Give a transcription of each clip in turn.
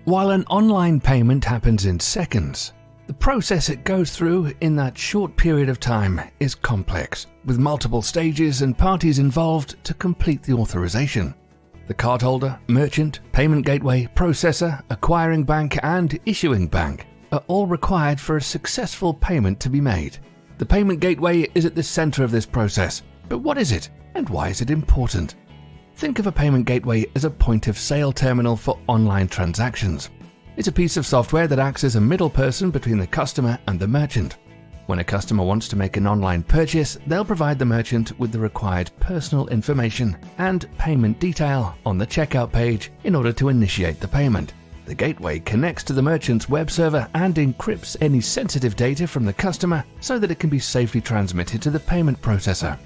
While an online payment happens in seconds, the process it goes through in that short period of time is complex, with multiple stages and parties involved to complete the authorization. The cardholder, merchant, payment gateway, processor, acquiring bank, and issuing bank are all required for a successful payment to be made. The payment gateway is at the center of this process, but what is it and why is it important? Think of a payment gateway as a point-of-sale terminal for online transactions. It's a piece of software that acts as a middle person between the customer and the merchant. When a customer wants to make an online purchase, they'll provide the merchant with the required personal information and payment detail on the checkout page in order to initiate the payment. The gateway connects to the merchant's web server and encrypts any sensitive data from the customer so that it can be safely transmitted to the payment processor.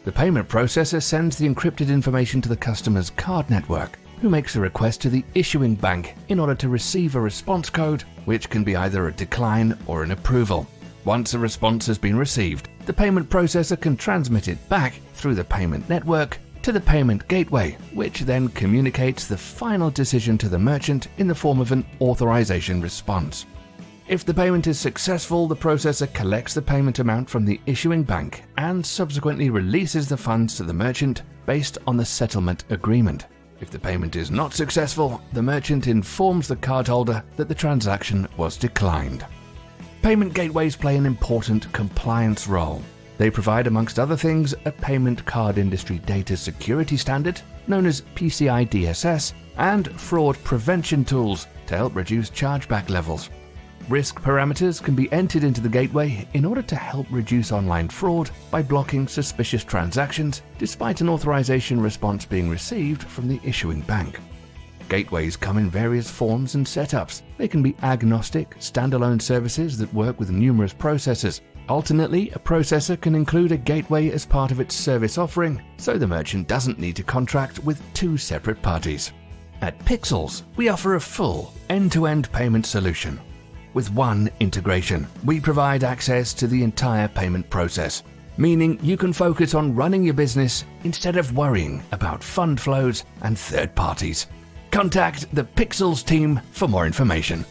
The payment processor sends the encrypted information to the customer's card network, who makes a request to the issuing bank in order to receive a response code, which can be either a decline or an approval. Once a response has been received, the payment processor can transmit it back through the payment network to the payment gateway, which then communicates the final decision to the merchant in the form of an authorization response. If the payment is successful, the processor collects the payment amount from the issuing bank and subsequently releases the funds to the merchant based on the settlement agreement. If the payment is not successful, the merchant informs the cardholder that the transaction was declined. Payment gateways play an important compliance role. They provide, amongst other things, a payment card industry data security standard known as PCI DSS and fraud prevention tools to help reduce chargeback levels. Risk parameters can be entered into the gateway in order to help reduce online fraud by blocking suspicious transactions despite an authorization response being received from the issuing bank. Gateways come in various forms and setups. They can be agnostic, standalone services that work with numerous processors. Alternately, a processor can include a gateway as part of its service offering, so the merchant doesn't need to contract with two separate parties. At Pixxles, we offer a full end-to-end payment solution. With one integration, we provide access to the entire payment process, meaning you can focus on running your business instead of worrying about fund flows and third parties. Contact the Pixxles team for more information.